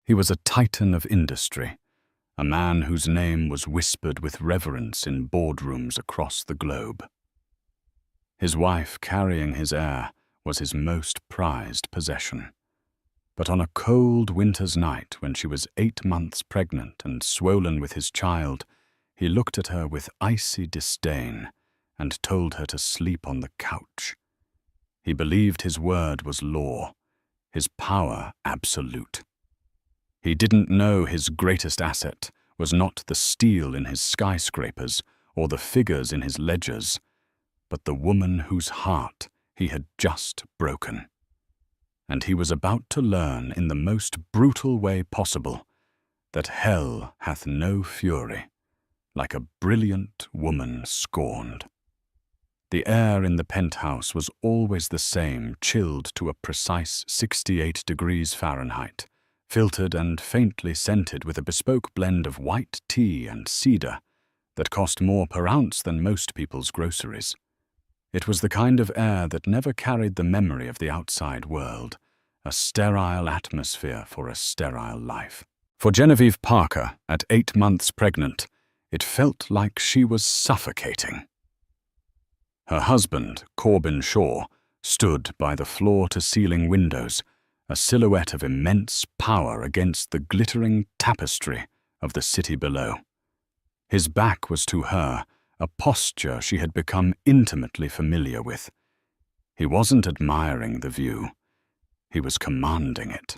He was a titan of industry, a man whose name was whispered with reverence in boardrooms across the globe. His wife carrying his heir was his most prized possession. But on a cold winter's night, when she was 8 months pregnant and swollen with his child, he looked at her with icy disdain and told her to sleep on the couch. He believed his word was law, his power absolute. He didn't know his greatest asset was not the steel in his skyscrapers or the figures in his ledgers, but the woman whose heart he had just broken. And he was about to learn in the most brutal way possible that hell hath no fury like a brilliant woman scorned. The air in the penthouse was always the same, chilled to a precise 68 degrees Fahrenheit, filtered and faintly scented with a bespoke blend of white tea and cedar that cost more per ounce than most people's groceries. It was the kind of air that never carried the memory of the outside world, a sterile atmosphere for a sterile life. For Genevieve Parker, at 8 months pregnant, it felt like she was suffocating. Her husband, Corbin Shaw, stood by the floor-to-ceiling windows, a silhouette of immense power against the glittering tapestry of the city below. His back was to her, a posture she had become intimately familiar with. He wasn't admiring the view. He was commanding it.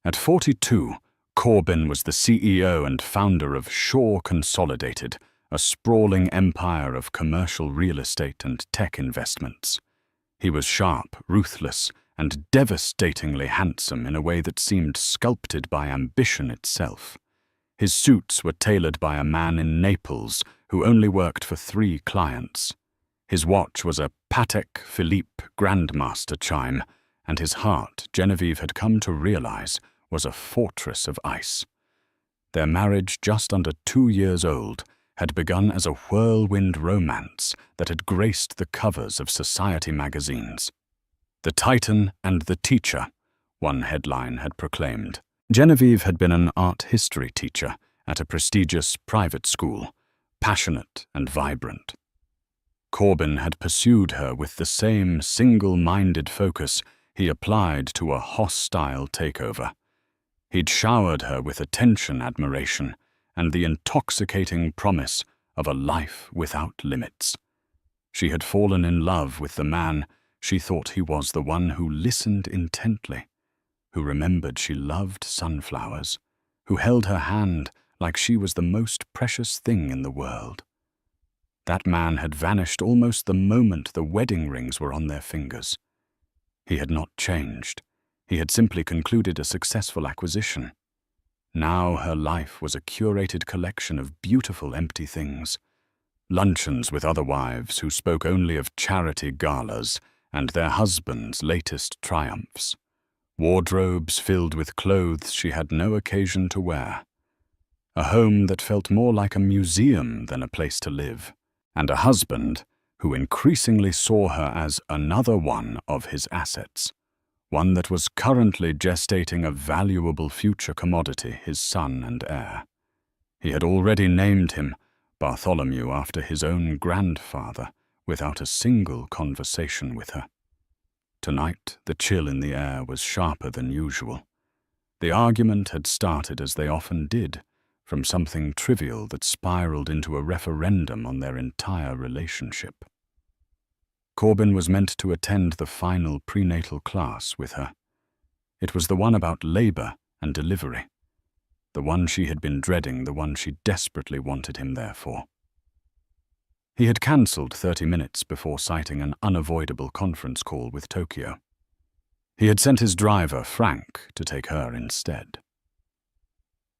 At 42, Corbin was the CEO and founder of Shaw Consolidated, a sprawling empire of commercial real estate and tech investments. He was sharp, ruthless, and devastatingly handsome in a way that seemed sculpted by ambition itself. His suits were tailored by a man in Naples who only worked for 3 clients. His watch was a Patek Philippe Grandmaster chime, and his heart, Genevieve had come to realize, was a fortress of ice. Their marriage, just under 2 years old, had begun as a whirlwind romance that had graced the covers of society magazines. "The Titan and the Teacher," one headline had proclaimed. Genevieve had been an art history teacher at a prestigious private school, passionate and vibrant. Corbin had pursued her with the same single-minded focus he applied to a hostile takeover. He'd showered her with attention, admiration, and the intoxicating promise of a life without limits. She had fallen in love with the man she thought he was, the one who listened intently, who remembered she loved sunflowers, who held her hand like she was the most precious thing in the world. That man had vanished almost the moment the wedding rings were on their fingers. He had not changed. He had simply concluded a successful acquisition. Now her life was a curated collection of beautiful empty things. Luncheons with other wives who spoke only of charity galas and their husbands' latest triumphs. Wardrobes filled with clothes she had no occasion to wear. A home that felt more like a museum than a place to live. And a husband who increasingly saw her as another one of his assets. One that was currently gestating a valuable future commodity, his son and heir. He had already named him Bartholomew after his own grandfather, without a single conversation with her. Tonight, the chill in the air was sharper than usual. The argument had started, as they often did, from something trivial that spiraled into a referendum on their entire relationship. Corbin was meant to attend the final prenatal class with her. It was the one about labor and delivery, the one she had been dreading, the one she desperately wanted him there for. He had cancelled 30 minutes before citing an unavoidable conference call with Tokyo. He had sent his driver, Frank, to take her instead.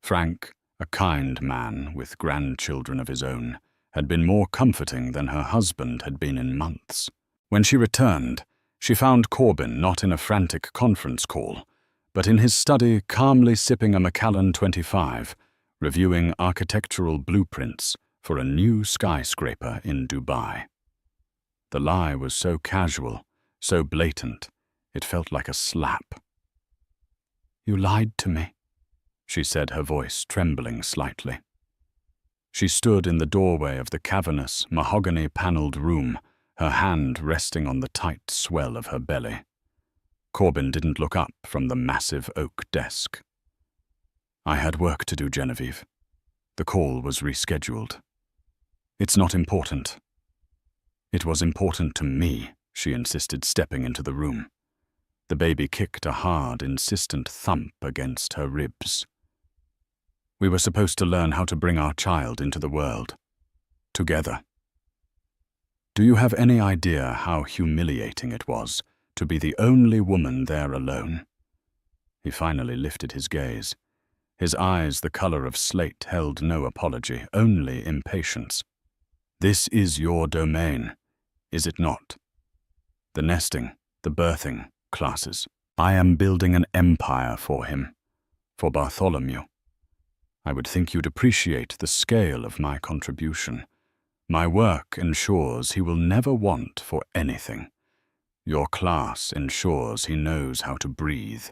Frank, a kind man with grandchildren of his own, had been more comforting than her husband had been in months. When she returned, she found Corbin not in a frantic conference call, but in his study calmly sipping a Macallan 25, reviewing architectural blueprints for a new skyscraper in Dubai. The lie was so casual, so blatant, it felt like a slap. You lied to me, she said, her voice trembling slightly. She stood in the doorway of the cavernous, mahogany-panelled room, her hand resting on the tight swell of her belly. Corbin didn't look up from the massive oak desk. I had work to do, Genevieve. The call was rescheduled. It's not important. It was important to me, she insisted, stepping into the room. The baby kicked a hard, insistent thump against her ribs. We were supposed to learn how to bring our child into the world. Together. Do you have any idea how humiliating it was to be the only woman there alone? He finally lifted his gaze. His eyes, the color of slate, held no apology, only impatience. This is your domain, is it not? The nesting, the birthing classes. I am building an empire for him, for Bartholomew. I would think you'd appreciate the scale of my contribution. My work ensures he will never want for anything. Your class ensures he knows how to breathe.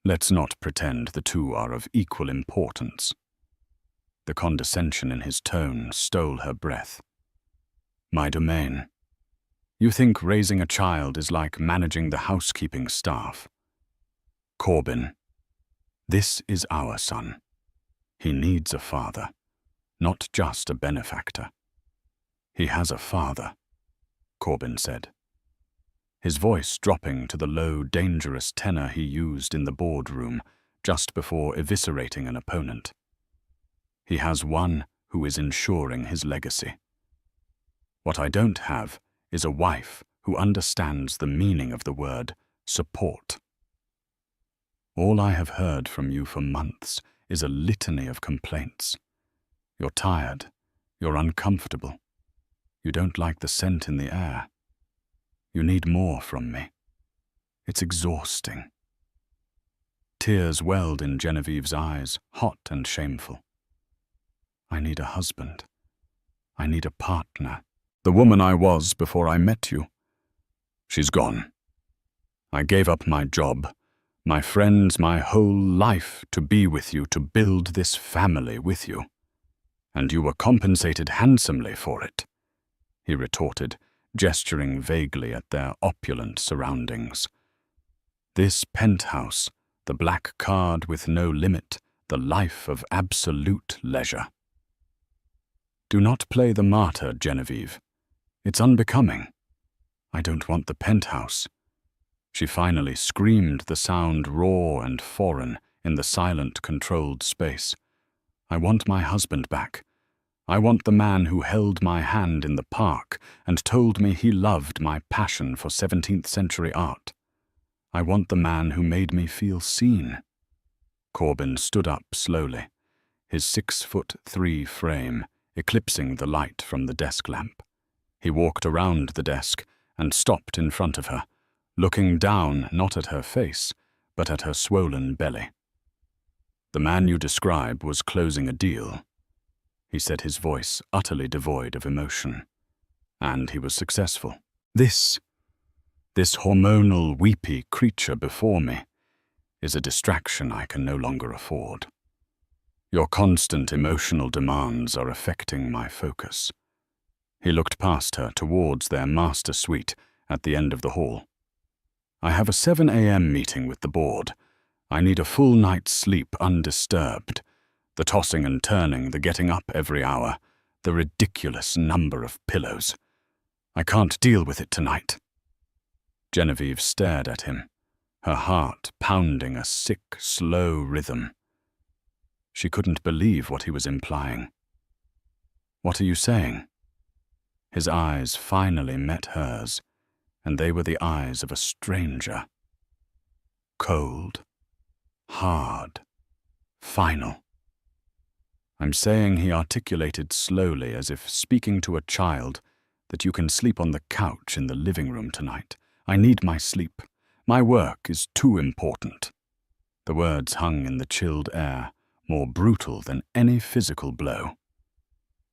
Let's not pretend the two are of equal importance. The condescension in his tone stole her breath. My domain. You think raising a child is like managing the housekeeping staff. Corbin, this is our son. He needs a father, not just a benefactor. He has a father, Corbin said, his voice dropping to the low, dangerous tenor he used in the boardroom just before eviscerating an opponent. He has one who is ensuring his legacy. What I don't have is a wife who understands the meaning of the word support. All I have heard from you for months is a litany of complaints. You're tired. You're uncomfortable. You don't like the scent in the air. You need more from me. It's exhausting. Tears welled in Genevieve's eyes, hot and shameful. I need a husband. I need a partner. The woman I was before I met you. She's gone. I gave up my job, my friends, my whole life to be with you, to build this family with you. And you were compensated handsomely for it, he retorted, gesturing vaguely at their opulent surroundings. This penthouse, the black card with no limit, the life of absolute leisure. Do not play the martyr, Genevieve. It's unbecoming. I don't want the penthouse. She finally screamed, the sound raw and foreign in the silent, controlled space. I want my husband back. I want the man who held my hand in the park and told me he loved my passion for 17th century art. I want the man who made me feel seen. Corbin stood up slowly, his 6'3" frame eclipsing the light from the desk lamp. He walked around the desk and stopped in front of her, looking down not at her face, but at her swollen belly. The man you describe was closing a deal, he said, his voice utterly devoid of emotion. And he was successful. This hormonal, weepy creature before me is a distraction I can no longer afford. Your constant emotional demands are affecting my focus. He looked past her towards their master suite at the end of the hall. I have a 7 a.m. meeting with the board. I need a full night's sleep undisturbed. The tossing and turning, the getting up every hour, the ridiculous number of pillows. I can't deal with it tonight. Genevieve stared at him, her heart pounding a sick, slow rhythm. She couldn't believe what he was implying. What are you saying? His eyes finally met hers, and they were the eyes of a stranger. Cold, hard, final. I'm saying, he articulated slowly, as if speaking to a child, that you can sleep on the couch in the living room tonight. I need my sleep. My work is too important. The words hung in the chilled air, more brutal than any physical blow.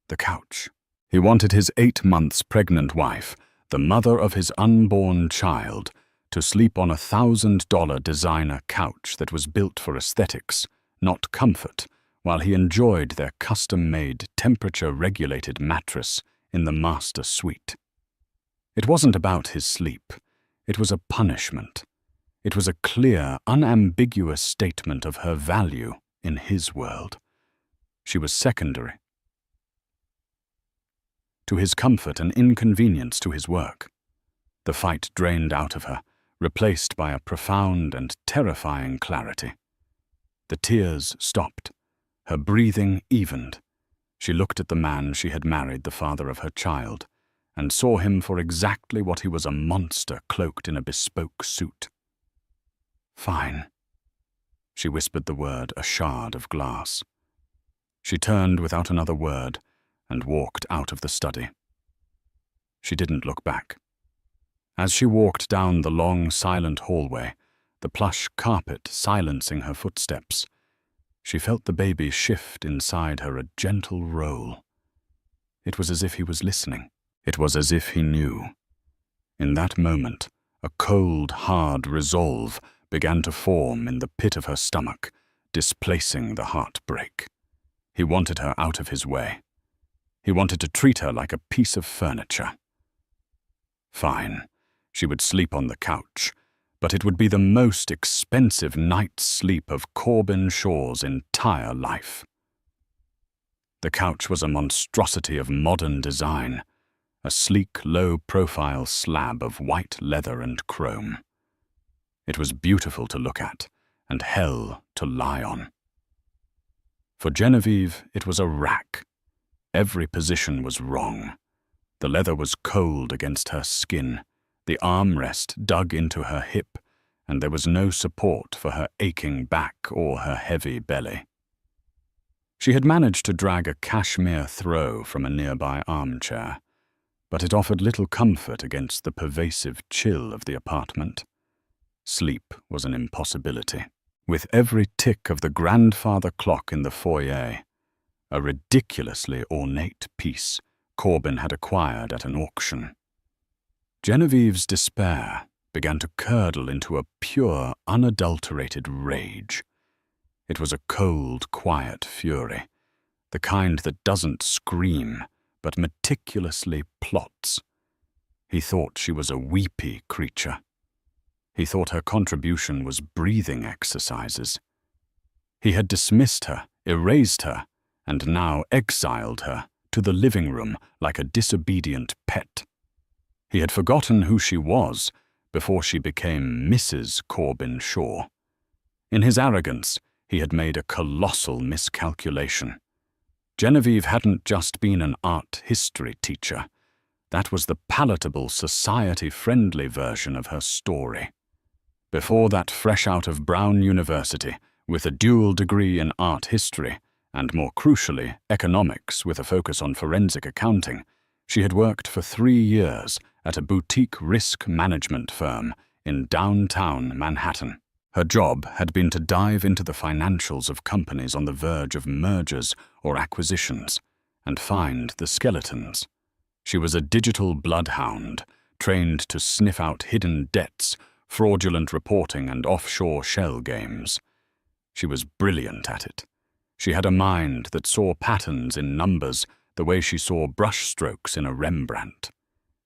The couch. He wanted his 8 months pregnant wife, the mother of his unborn child, to sleep on a $1,000 designer couch that was built for aesthetics, not comfort, while he enjoyed their custom-made, temperature-regulated mattress in the master suite. It wasn't about his sleep. It was a punishment. It was a clear, unambiguous statement of her value in his world. She was secondary to his comfort and inconvenience to his work. The fight drained out of her, replaced by a profound and terrifying clarity. The tears stopped. Her breathing evened. She looked at the man she had married, the father of her child, and saw him for exactly what he was, a monster cloaked in a bespoke suit. "Fine." She whispered the word, a shard of glass. She turned without another word and walked out of the study. She didn't look back. As she walked down the long, silent hallway, the plush carpet silencing her footsteps, she felt the baby shift inside her, a gentle roll. It was as if he was listening. It was as if he knew. In that moment, a cold, hard resolve began to form in the pit of her stomach, displacing the heartbreak. He wanted her out of his way. He wanted to treat her like a piece of furniture. Fine, she would sleep on the couch, but it would be the most expensive night's sleep of Corbin Shaw's entire life. The couch was a monstrosity of modern design, a sleek, low-profile slab of white leather and chrome. It was beautiful to look at, and hell to lie on. For Genevieve, it was a rack. Every position was wrong. The leather was cold against her skin, the armrest dug into her hip, and there was no support for her aching back or her heavy belly. She had managed to drag a cashmere throw from a nearby armchair, but it offered little comfort against the pervasive chill of the apartment. Sleep was an impossibility. With every tick of the grandfather clock in the foyer, a ridiculously ornate piece Corbin had acquired at an auction, Genevieve's despair began to curdle into a pure, unadulterated rage. It was a cold, quiet fury, the kind that doesn't scream, but meticulously plots. He thought she was a weepy creature. He thought her contribution was breathing exercises. He had dismissed her, erased her, and now exiled her to the living room like a disobedient pet. He had forgotten who she was before she became Mrs. Corbin Shaw. In his arrogance, he had made a colossal miscalculation. Genevieve hadn't just been an art history teacher. That was the palatable, society-friendly version of her story. Before that, fresh out of Brown University, with a dual degree in art history, and more crucially, economics with a focus on forensic accounting, she had worked for 3 years at a boutique risk management firm in downtown Manhattan. Her job had been to dive into the financials of companies on the verge of mergers or acquisitions and find the skeletons. She was a digital bloodhound, trained to sniff out hidden debts, fraudulent reporting, and offshore shell games. She was brilliant at it. She had a mind that saw patterns in numbers the way she saw brushstrokes in a Rembrandt.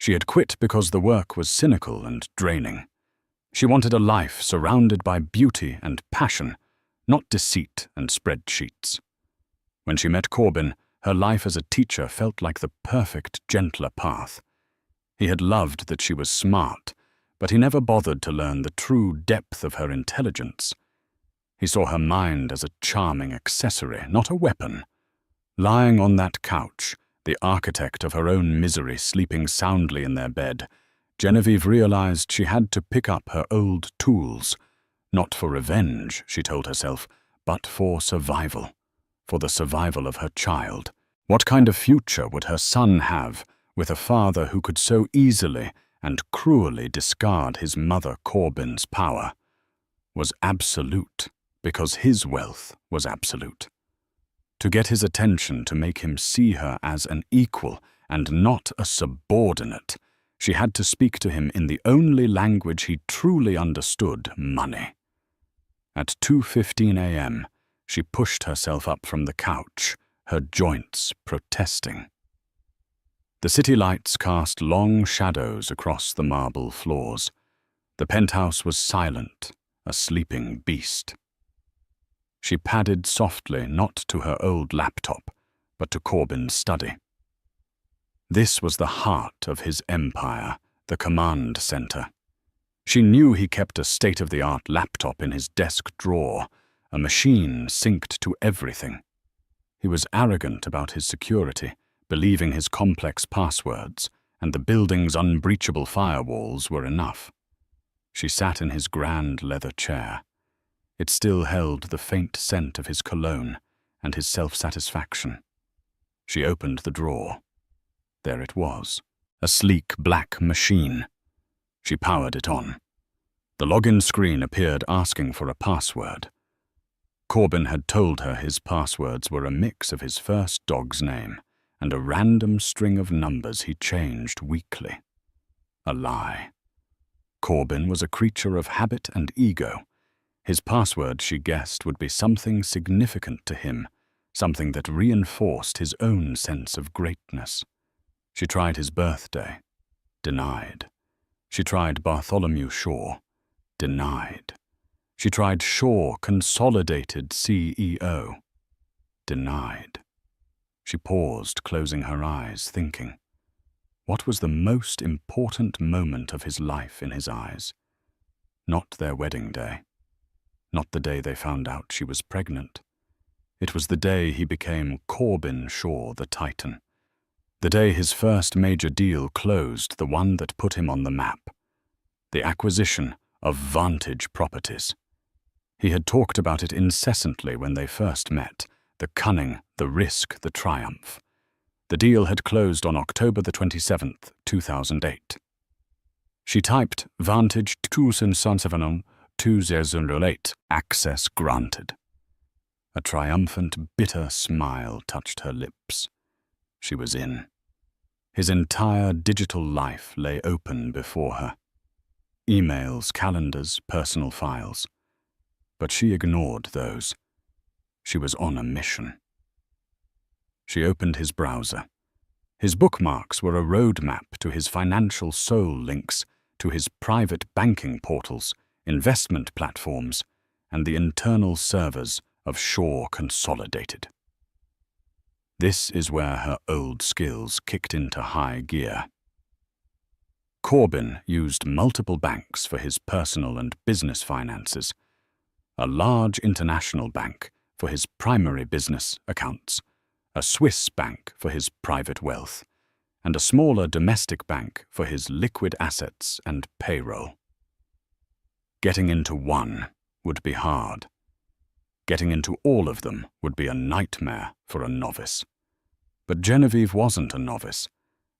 She had quit because the work was cynical and draining. She wanted a life surrounded by beauty and passion, not deceit and spreadsheets. When she met Corbin, her life as a teacher felt like the perfect, gentler path. He had loved that she was smart, but he never bothered to learn the true depth of her intelligence. He saw her mind as a charming accessory, not a weapon. Lying on that couch, the architect of her own misery sleeping soundly in their bed, Genevieve realized she had to pick up her old tools, not for revenge, she told herself, but for survival, for the survival of her child. What kind of future would her son have with a father who could so easily and cruelly discard his mother Corbin's power? Was absolute, because his wealth was absolute. To get his attention, to make him see her as an equal and not a subordinate, She had to speak to him in the only language he truly understood, money. At 2:15 a.m., she pushed herself up from the couch, her joints protesting. The city lights cast long shadows across the marble floors. The penthouse was silent, a sleeping beast. She padded softly, not to her old laptop, but to Corbyn's study. This was the heart of his empire, the command center. She knew he kept a state-of-the-art laptop in his desk drawer, a machine synced to everything. He was arrogant about his security, believing his complex passwords and the building's unbreachable firewalls were enough. She sat in his grand leather chair. It still held the faint scent of his cologne and his self-satisfaction. She opened the drawer. There it was, a sleek black machine. She powered it on. The login screen appeared asking for a password. Corbyn had told her his passwords were a mix of his first dog's name and a random string of numbers he changed weekly. A lie. Corbyn was a creature of habit and ego. His password, she guessed, would be something significant to him, something that reinforced his own sense of greatness. She tried his birthday. Denied. She tried Bartholomew Shaw. Denied. She tried Shaw Consolidated CEO. Denied. She paused, closing her eyes, thinking. What was the most important moment of his life in his eyes? Not their wedding day. Not the day they found out she was pregnant. It was the day he became Corbyn Shaw the Titan. The day his first major deal closed, the one that put him on the map. The acquisition of Vantage Properties. He had talked about it incessantly when they first met, the cunning, the risk, the triumph. The deal had closed on October the 27th, 2008. She typed Vantage 2007-2008, access granted. A triumphant, bitter smile touched her lips. She was in. His entire digital life lay open before her. Emails, calendars, personal files. But she ignored those. She was on a mission. She opened his browser. His bookmarks were a roadmap to his financial soul links, to his private banking portals, investment platforms, and the internal servers of Shaw Consolidated. This is where her old skills kicked into high gear. Corbyn used multiple banks for his personal and business finances. A large international bank for his primary business accounts, a Swiss bank for his private wealth, and a smaller domestic bank for his liquid assets and payroll. Getting into one would be hard. Getting into all of them would be a nightmare for a novice. But Genevieve wasn't a novice,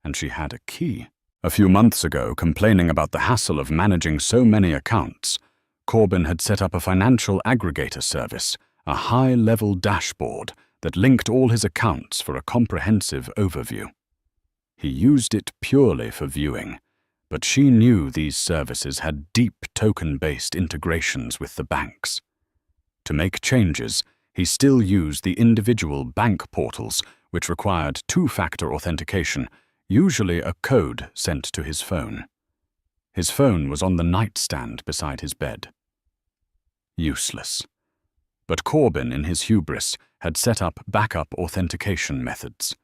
and she had a key. A few months ago, complaining about the hassle of managing so many accounts, Corbyn had set up a financial aggregator service, a high-level dashboard that linked all his accounts for a comprehensive overview. He used it purely for viewing, but she knew these services had deep token-based integrations with the banks. To make changes, he still used the individual bank portals, which required two-factor authentication, usually a code sent to his phone. His phone was on the nightstand beside his bed. Useless. But Corbyn, in his hubris, had set up backup authentication methods.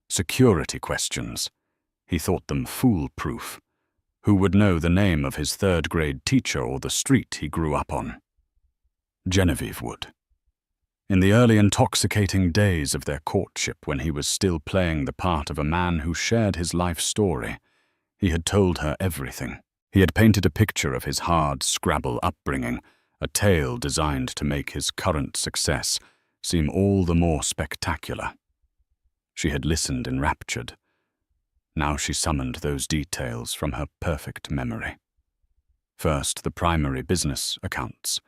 Security questions. He thought them foolproof. Who would know the name of his third-grade teacher or the street he grew up on? Genevieve would. In the early intoxicating days of their courtship, when he was still playing the part of a man who shared his life story, he had told her everything. He had painted a picture of his hard Scrabble upbringing, a tale designed to make his current success seem all the more spectacular. She had listened enraptured. Now she summoned those details from her perfect memory. First, the primary business accounts.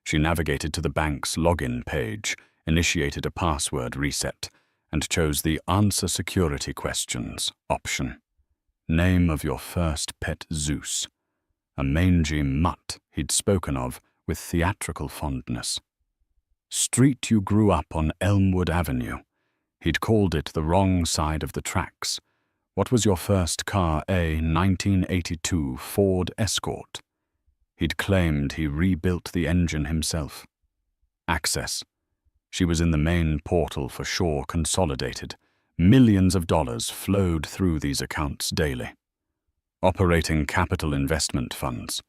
She navigated to the bank's login page, initiated a password reset, and chose the Answer Security Questions option. Name of your first pet Zeus, a mangy mutt he'd spoken of with theatrical fondness. Street you grew up on Elmwood Avenue. He'd called it the wrong side of the tracks. What was your first car? A 1982 Ford Escort. He'd claimed he rebuilt the engine himself. Access. She was in the main portal for Shaw Consolidated. Millions of dollars flowed through these accounts daily. Operating capital investment funds.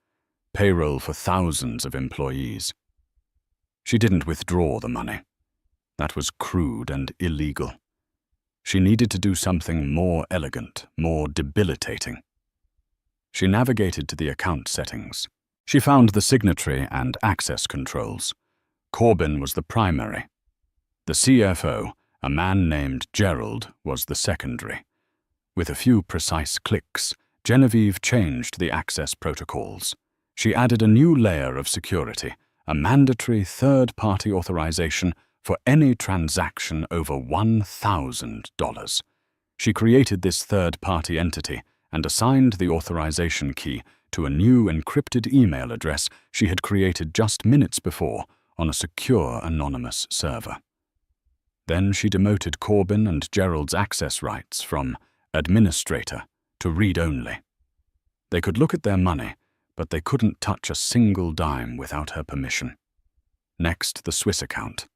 Payroll for thousands of employees. She didn't withdraw the money. That was crude and illegal. She needed to do something more elegant, more debilitating. She navigated to the account settings. She found the signatory and access controls. Corbin was the primary. The CFO, a man named Gerald, was the secondary. With a few precise clicks, Genevieve changed the access protocols. She added a new layer of security, a mandatory third-party authorization for any transaction over $1,000. She created this third-party entity and assigned the authorization key to a new encrypted email address she had created just minutes before on a secure anonymous server. Then she demoted Corbin and Gerald's access rights from administrator to read-only. They could look at their money, but they couldn't touch a single dime without her permission. Next, the Swiss account,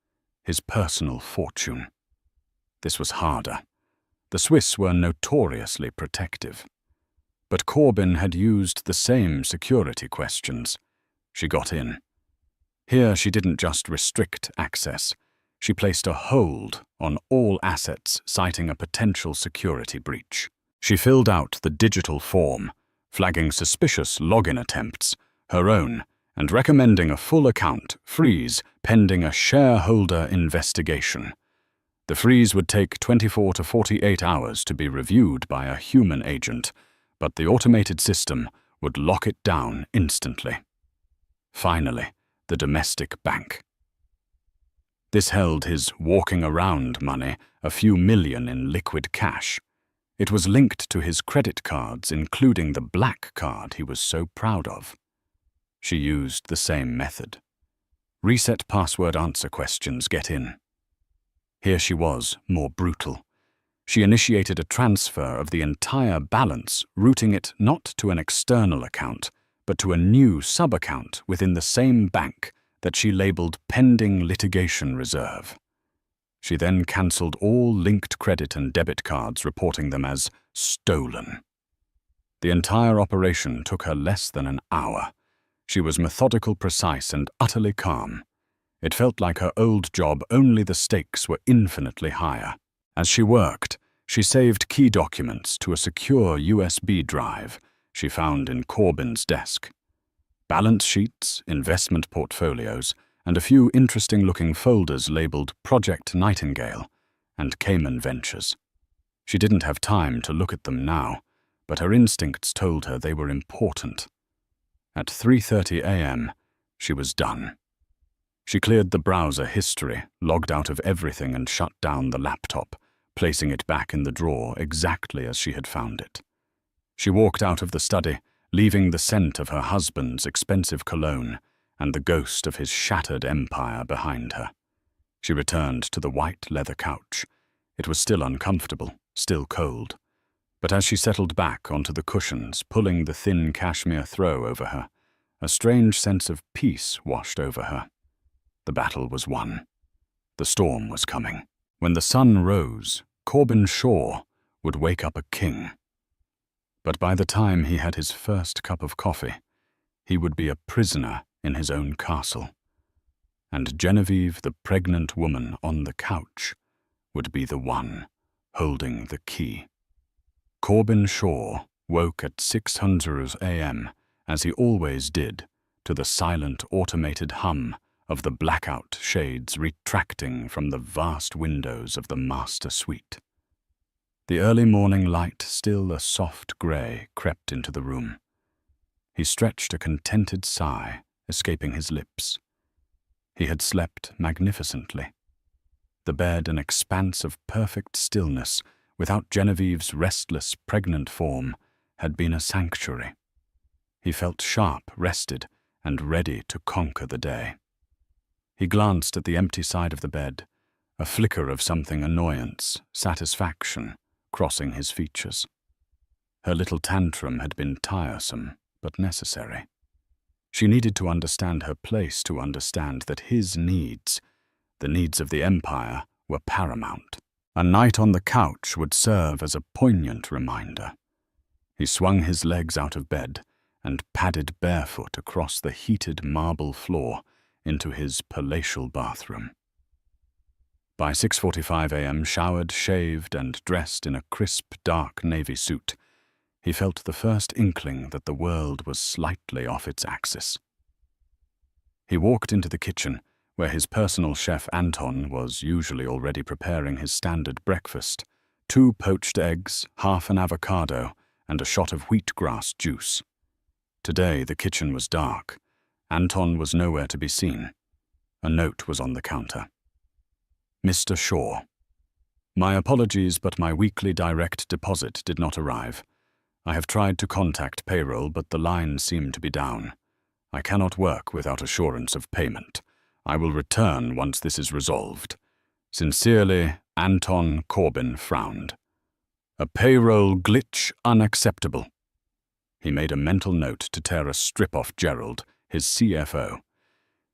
his personal fortune. This was harder. The Swiss were notoriously protective. But Corbin had used the same security questions. She got in. Here she didn't just restrict access. She placed a hold on all assets, citing a potential security breach. She filled out the digital form, flagging suspicious login attempts, her own, and recommending a full account freeze pending a shareholder investigation. The freeze would take 24 to 48 hours to be reviewed by a human agent, but the automated system would lock it down instantly. Finally, the domestic bank. This held his walking around money, a few million in liquid cash. It was linked to his credit cards, including the black card he was so proud of. She used the same method. Reset password answer questions, get in. Here she was, more brutal. She initiated a transfer of the entire balance, routing it not to an external account, but to a new sub-account within the same bank that she labeled pending litigation reserve. She then cancelled all linked credit and debit cards, reporting them as stolen. The entire operation took her less than an hour. She was methodical, precise, and utterly calm. It felt like her old job, only the stakes were infinitely higher. As she worked, she saved key documents to a secure USB drive she found in Corbin's desk. Balance sheets, investment portfolios, and a few interesting-looking folders labeled Project Nightingale and Cayman Ventures. She didn't have time to look at them now, but her instincts told her they were important. At 3:30 a.m., she was done. She cleared the browser history, logged out of everything, and shut down the laptop, placing it back in the drawer exactly as she had found it. She walked out of the study, leaving the scent of her husband's expensive cologne and the ghost of his shattered empire behind her. She returned to the white leather couch. It was still uncomfortable, still cold. But as she settled back onto the cushions, pulling the thin cashmere throw over her, a strange sense of peace washed over her. The battle was won. The storm was coming. When the sun rose, Corbin Shaw would wake up a king. But by the time he had his first cup of coffee, he would be a prisoner in his own castle. And Genevieve, the pregnant woman on the couch, would be the one holding the key. Corbin Shaw woke at 6:00 a.m., as he always did, to the silent automated hum of the blackout shades retracting from the vast windows of the master suite. The early morning light, still a soft grey, crept into the room. He stretched a contented sigh, escaping his lips. He had slept magnificently. The bed an expanse of perfect stillness, without Genevieve's restless, pregnant form, had been a sanctuary. He felt sharp, rested, and ready to conquer the day. He glanced at the empty side of the bed, a flicker of something annoyance, satisfaction, crossing his features. Her little tantrum had been tiresome, but necessary. She needed to understand her place to understand that his needs, the needs of the Empire, were paramount. A night on the couch would serve as a poignant reminder. He swung his legs out of bed and padded barefoot across the heated marble floor into his palatial bathroom. By 6:45 a.m., showered, shaved, and dressed in a crisp, dark navy suit, he felt the first inkling that the world was slightly off its axis. He walked into the kitchen, where his personal chef Anton was usually already preparing his standard breakfast: 2 poached eggs, half an avocado, and a shot of wheatgrass juice. Today the kitchen was dark. Anton was nowhere to be seen. A note was on the counter. Mr. Shaw. My apologies, but my weekly direct deposit did not arrive. I have tried to contact payroll, but the lines seem to be down. I cannot work without assurance of payment. I will return once this is resolved. Sincerely, Anton Corbin frowned. A payroll glitch unacceptable. He made a mental note to tear a strip off Gerald, his CFO.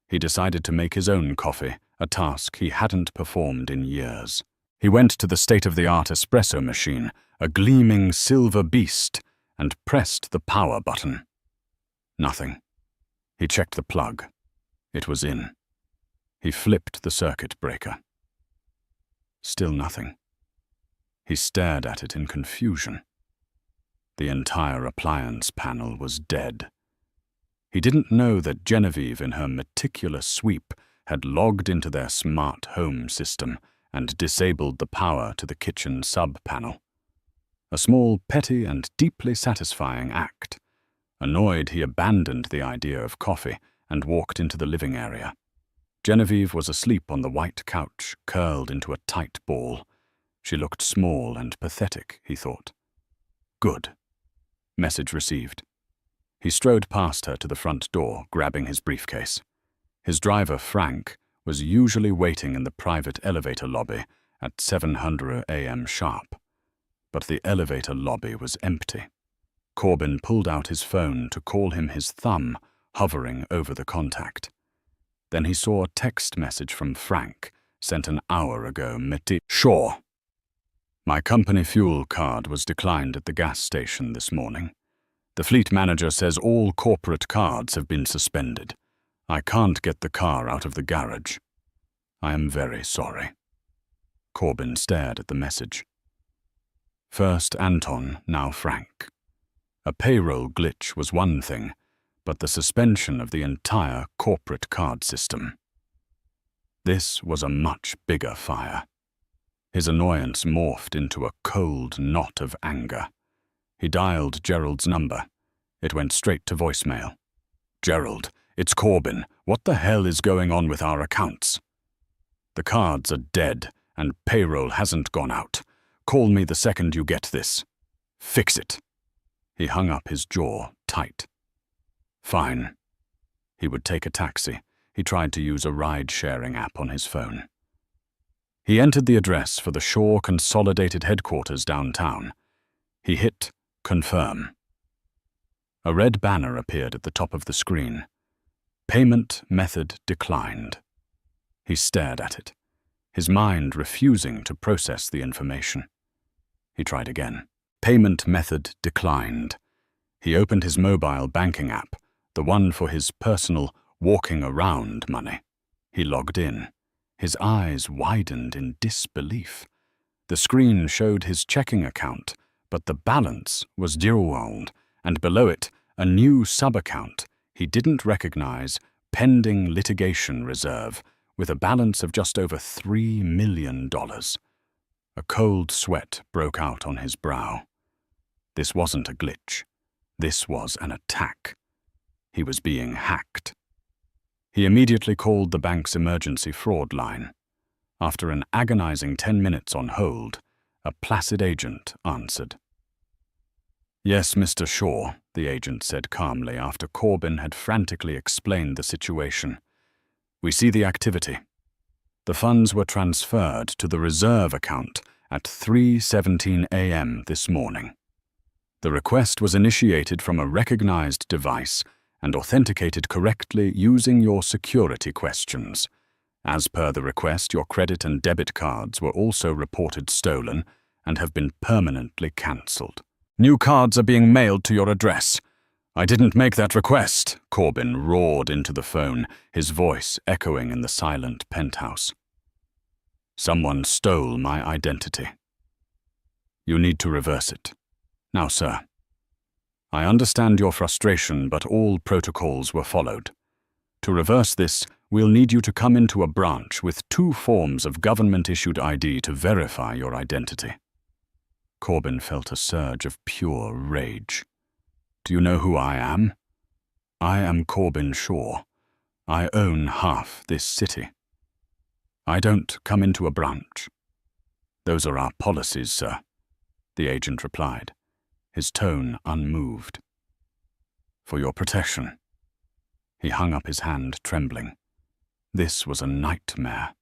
He decided to make his own coffee, a task he hadn't performed in years. He went to the state-of-the-art espresso machine, a gleaming silver beast, and pressed the power button. Nothing. He checked the plug. It was in. He flipped the circuit breaker. Still nothing. He stared at it in confusion. The entire appliance panel was dead. He didn't know that Genevieve, in her meticulous sweep, had logged into their smart home system and disabled the power to the kitchen sub-panel. A small, petty, and deeply satisfying act. Annoyed, he abandoned the idea of coffee and walked into the living area. Genevieve was asleep on the white couch, curled into a tight ball. She looked small and pathetic, he thought. Good. Message received. He strode past her to the front door, grabbing his briefcase. His driver, Frank, was usually waiting in the private elevator lobby at 7:00 a.m. sharp. But the elevator lobby was empty. Corbin pulled out his phone to call him, his thumb hovering over the contact. Then he saw a text message from Frank, sent an hour ago. Mr. Shaw. My company fuel card was declined at the gas station this morning. The fleet manager says all corporate cards have been suspended. I can't get the car out of the garage. I am very sorry. Corbin stared at the message. First Anton, now Frank. A payroll glitch was one thing, but the suspension of the entire corporate card system. This was a much bigger fire. His annoyance morphed into a cold knot of anger. He dialed Gerald's number. It went straight to voicemail. Gerald, it's Corbin. What the hell is going on with our accounts? The cards are dead, and payroll hasn't gone out. Call me the second you get this. Fix it. He hung up, his jaw tight. Fine. He would take a taxi. He tried to use a ride-sharing app on his phone. He entered the address for the Shaw Consolidated Headquarters downtown. He hit Confirm. A red banner appeared at the top of the screen. Payment method declined. He stared at it, his mind refusing to process the information. He tried again. Payment method declined. He opened his mobile banking app, the one for his personal walking around money. He logged in. His eyes widened in disbelief. The screen showed his checking account, but the balance was Dirwald, and below it, a new sub-account he didn't recognize, pending litigation reserve, with a balance of just over $3 million. A cold sweat broke out on his brow. This wasn't a glitch. This was an attack. He was being hacked. He immediately called the bank's emergency fraud line. After an agonizing 10 minutes on hold, a placid agent answered. Yes, Mr. Shaw, the agent said calmly after Corbin had frantically explained the situation. We see the activity. The funds were transferred to the reserve account at 3:17 a.m. this morning. The request was initiated from a recognized device and authenticated correctly using your security questions. As per the request, your credit and debit cards were also reported stolen and have been permanently cancelled. New cards are being mailed to your address. I didn't make that request, Corbin roared into the phone, his voice echoing in the silent penthouse. Someone stole my identity. You need to reverse it. Now, sir, I understand your frustration, but all protocols were followed. To reverse this, we'll need you to come into a branch with 2 forms of government-issued ID to verify your identity. Corbin felt a surge of pure rage. Do you know who I am? I am Corbin Shaw. I own half this city. I don't come into a branch. Those are our policies, sir, the agent replied, his tone unmoved. For your protection. He hung up his hand, trembling. This was a nightmare.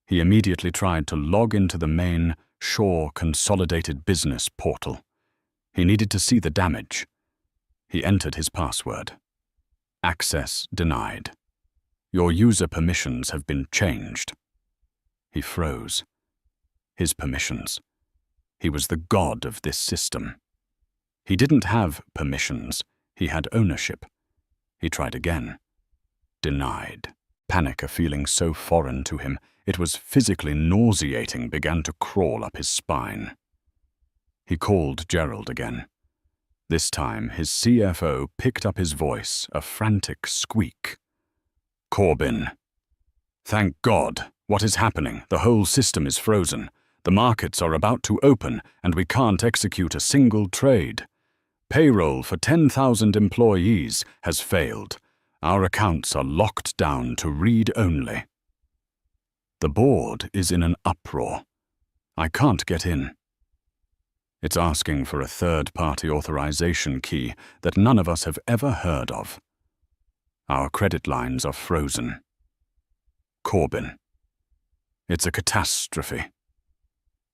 He immediately tried to log into the main Shaw Consolidated Business portal. He needed to see the damage. He entered his password. Access denied. Your user permissions have been changed. He froze. His permissions. He was the god of this system. He didn't have permissions. He had ownership. He tried again. Denied. Panic, a feeling so foreign to him, it was physically nauseating, began to crawl up his spine. He called Gerald again. This time, his CFO picked up his voice, a frantic squeak. Corbin. Thank God. What is happening? The whole system is frozen. The markets are about to open, and we can't execute a single trade. Payroll for 10,000 employees has failed. Our accounts are locked down to read only. The board is in an uproar. I can't get in. It's asking for a third-party authorization key that none of us have ever heard of. Our credit lines are frozen. Corbin. It's a catastrophe.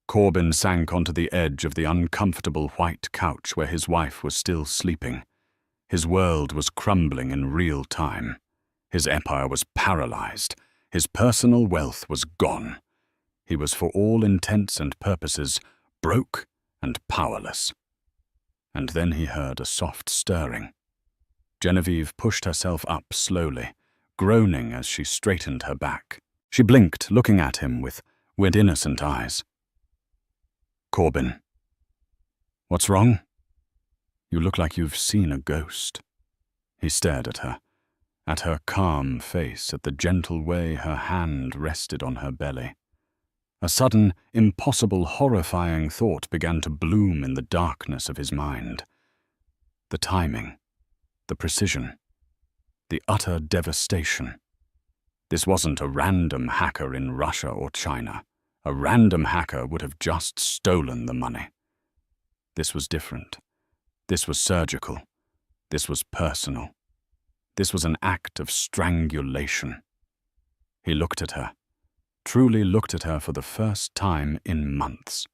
Corbin sank onto the edge of the uncomfortable white couch where his wife was still sleeping. His world was crumbling in real time. His empire was paralyzed. His personal wealth was gone. He was, for all intents and purposes, broke and powerless. And then he heard a soft stirring. Genevieve pushed herself up slowly, groaning as she straightened her back. She blinked, looking at him with innocent eyes. Corbin. What's wrong? You look like you've seen a ghost. He stared at her calm face, at the gentle way her hand rested on her belly. A sudden, impossible, horrifying thought began to bloom in the darkness of his mind. The timing, the precision, the utter devastation. This wasn't a random hacker in Russia or China. A random hacker would have just stolen the money. This was different. This was surgical. This was personal. This was an act of strangulation. He looked at her, truly looked at her for the first time in months.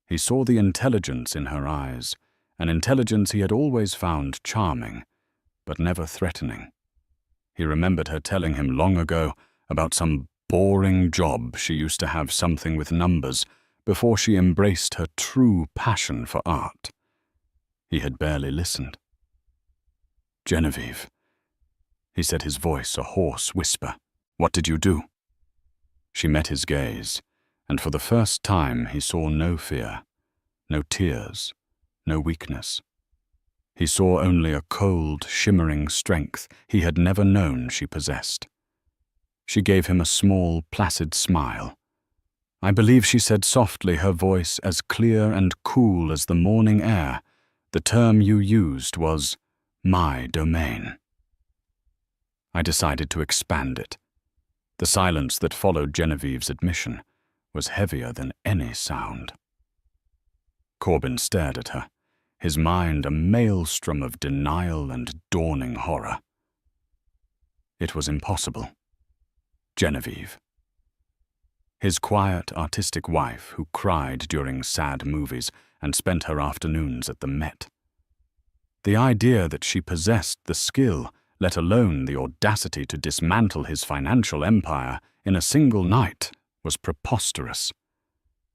He saw the intelligence in her eyes, an intelligence he had always found charming, but never threatening. He remembered her telling him long ago about some boring job she used to have, something with numbers, before she embraced her true passion for art. He had barely listened. Genevieve, he said, his voice a hoarse whisper. What did you do? She met his gaze, and for the first time he saw no fear, no tears, no weakness. He saw only a cold, shimmering strength he had never known she possessed. She gave him a small, placid smile. I believe she said softly, her voice as clear and cool as the morning air, the term you used was my domain. I decided to expand it. The silence that followed Genevieve's admission was heavier than any sound. Corbin stared at her, his mind a maelstrom of denial and dawning horror. It was impossible. Genevieve. His quiet, artistic wife who cried during sad movies and spent her afternoons at the Met. The idea that she possessed the skill, let alone the audacity to dismantle his financial empire in a single night, was preposterous.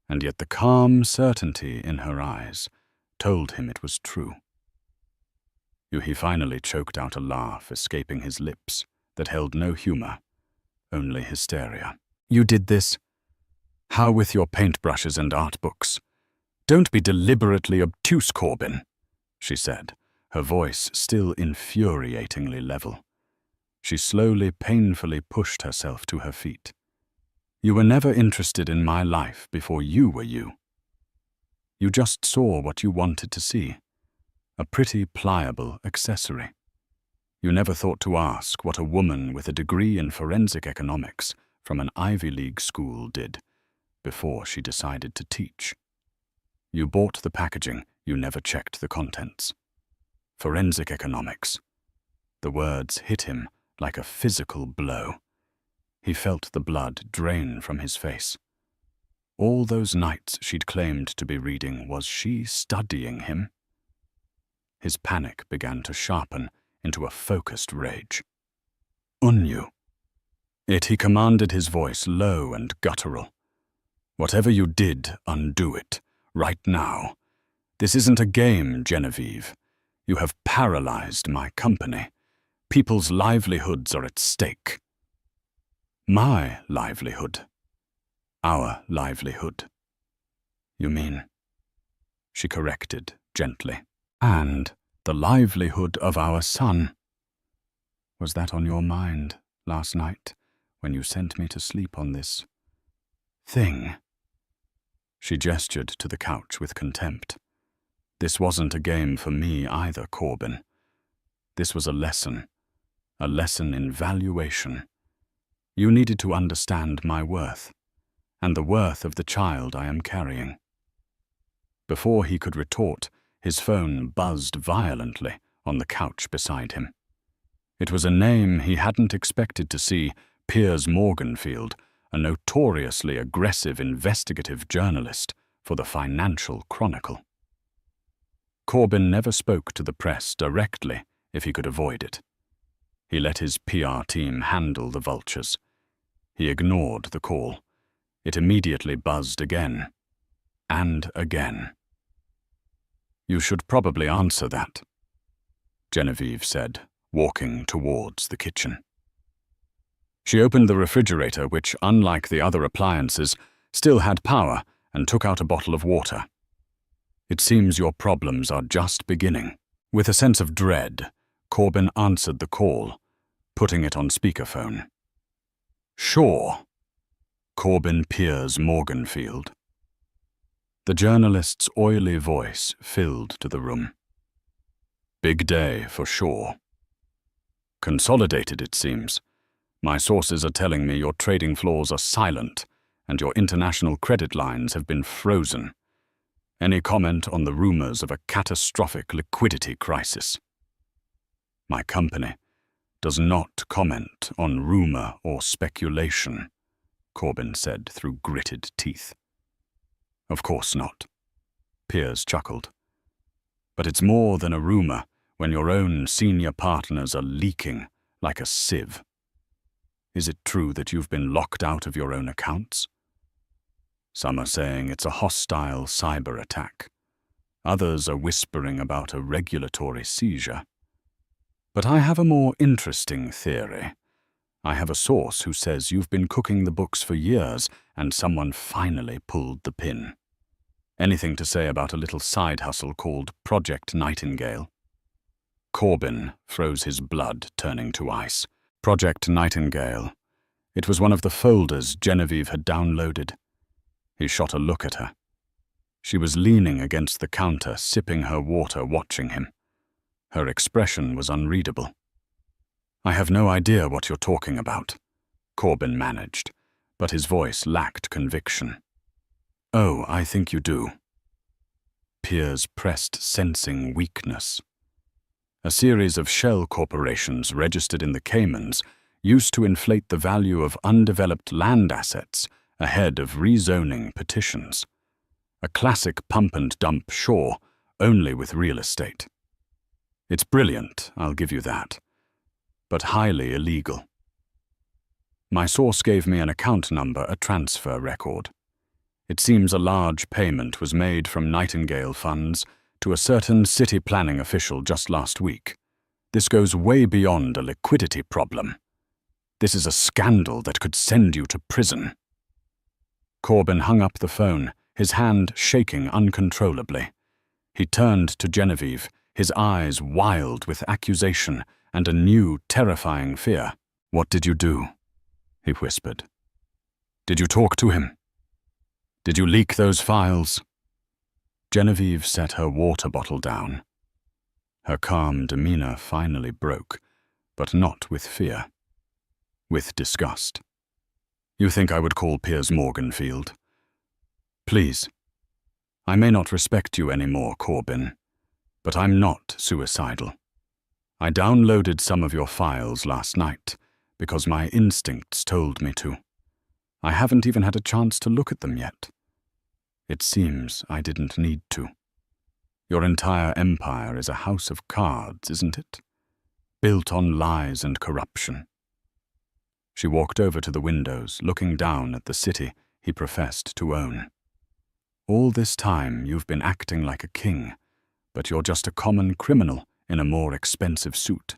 And yet the calm certainty in her eyes told him it was true. He finally choked out a laugh escaping his lips that held no humor, only hysteria. You did this? How with your paintbrushes and art books? Don't be deliberately obtuse, Corbin, she said, her voice still infuriatingly level. She slowly, painfully pushed herself to her feet. You were never interested in my life before you were you. You just saw what you wanted to see, a pretty pliable accessory. You never thought to ask what a woman with a degree in forensic economics from an Ivy League school did before she decided to teach. You bought the packaging, you never checked the contents. Forensic economics. The words hit him like a physical blow. He felt the blood drain from his face. All those nights she'd claimed to be reading, was she studying him? His panic began to sharpen into a focused rage. Unyu. He commanded, his voice low and guttural. Whatever you did, undo it, right now. This isn't a game, Genevieve. You have paralyzed my company. People's livelihoods are at stake. My livelihood. Our livelihood. You mean? She corrected gently. And the livelihood of our son. Was that on your mind last night when you sent me to sleep on this thing? She gestured to the couch with contempt. This wasn't a game for me either, Corbin. This was a lesson in valuation. You needed to understand my worth, and the worth of the child I am carrying. Before he could retort, his phone buzzed violently on the couch beside him. It was a name he hadn't expected to see: Piers Morganfield, a notoriously aggressive investigative journalist for the Financial Chronicle. Corbin never spoke to the press directly if he could avoid it. He let his PR team handle the vultures. He ignored the call. It immediately buzzed again, and again. You should probably answer that, Genevieve said, walking towards the kitchen. She opened the refrigerator, which, unlike the other appliances, still had power, and took out a bottle of water. It seems your problems are just beginning. With a sense of dread, Corbin answered the call, putting it on speakerphone. Sure. Corbin Piers Morganfield. The journalist's oily voice filled to the room. Big day, for sure. Consolidated, it seems. My sources are telling me your trading floors are silent, and your international credit lines have been frozen. Any comment on the rumors of a catastrophic liquidity crisis? My company does not comment on rumor or speculation, Corbin said through gritted teeth. Of course not. Piers chuckled. But it's more than a rumor when your own senior partners are leaking like a sieve. Is it true that you've been locked out of your own accounts? Some are saying it's a hostile cyber attack. Others are whispering about a regulatory seizure. But I have a more interesting theory. I have a source who says you've been cooking the books for years and someone finally pulled the pin. Anything to say about a little side hustle called Project Nightingale? Corbin froze his blood, turning to ice. Project Nightingale. It was one of the folders Genevieve had downloaded. He shot a look at her. She was leaning against the counter, sipping her water, watching him. Her expression was unreadable. I have no idea what you're talking about, Corbin managed, but his voice lacked conviction. Oh, I think you do. Piers pressed, sensing weakness. A series of shell corporations registered in the Caymans used to inflate the value of undeveloped land assets ahead of rezoning petitions. A classic pump-and-dump shore, only with real estate. It's brilliant, I'll give you that, but highly illegal. My source gave me an account number, a transfer record. It seems a large payment was made from Nightingale funds to a certain city planning official just last week. This goes way beyond a liquidity problem. This is a scandal that could send you to prison. Corbin hung up the phone, his hand shaking uncontrollably. He turned to Genevieve, his eyes wild with accusation and a new, terrifying fear. "What did you do?" he whispered. "Did you talk to him? Did you leak those files?" Genevieve set her water bottle down. Her calm demeanor finally broke, but not with fear. With disgust. "You think I would call Piers Morganfield? Please. I may not respect you anymore, Corbin, but I'm not suicidal. I downloaded some of your files last night because my instincts told me to. I haven't even had a chance to look at them yet. It seems I didn't need to. Your entire empire is a house of cards, isn't it? Built on lies and corruption." She walked over to the windows, looking down at the city he professed to own. "All this time you've been acting like a king, but you're just a common criminal in a more expensive suit.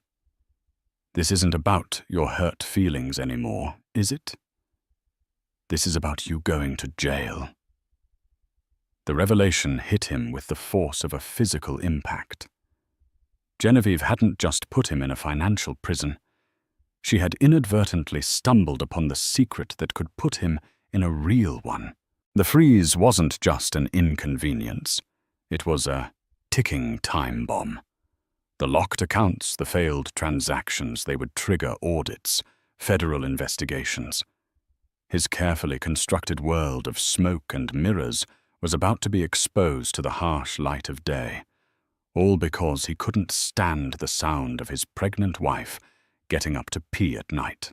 This isn't about your hurt feelings anymore, is it? This is about you going to jail." The revelation hit him with the force of a physical impact. Genevieve hadn't just put him in a financial prison. She had inadvertently stumbled upon the secret that could put him in a real one. The freeze wasn't just an inconvenience. It was a ticking time bomb. The locked accounts, the failed transactions, they would trigger audits, federal investigations. His carefully constructed world of smoke and mirrors was about to be exposed to the harsh light of day, all because he couldn't stand the sound of his pregnant wife getting up to pee at night.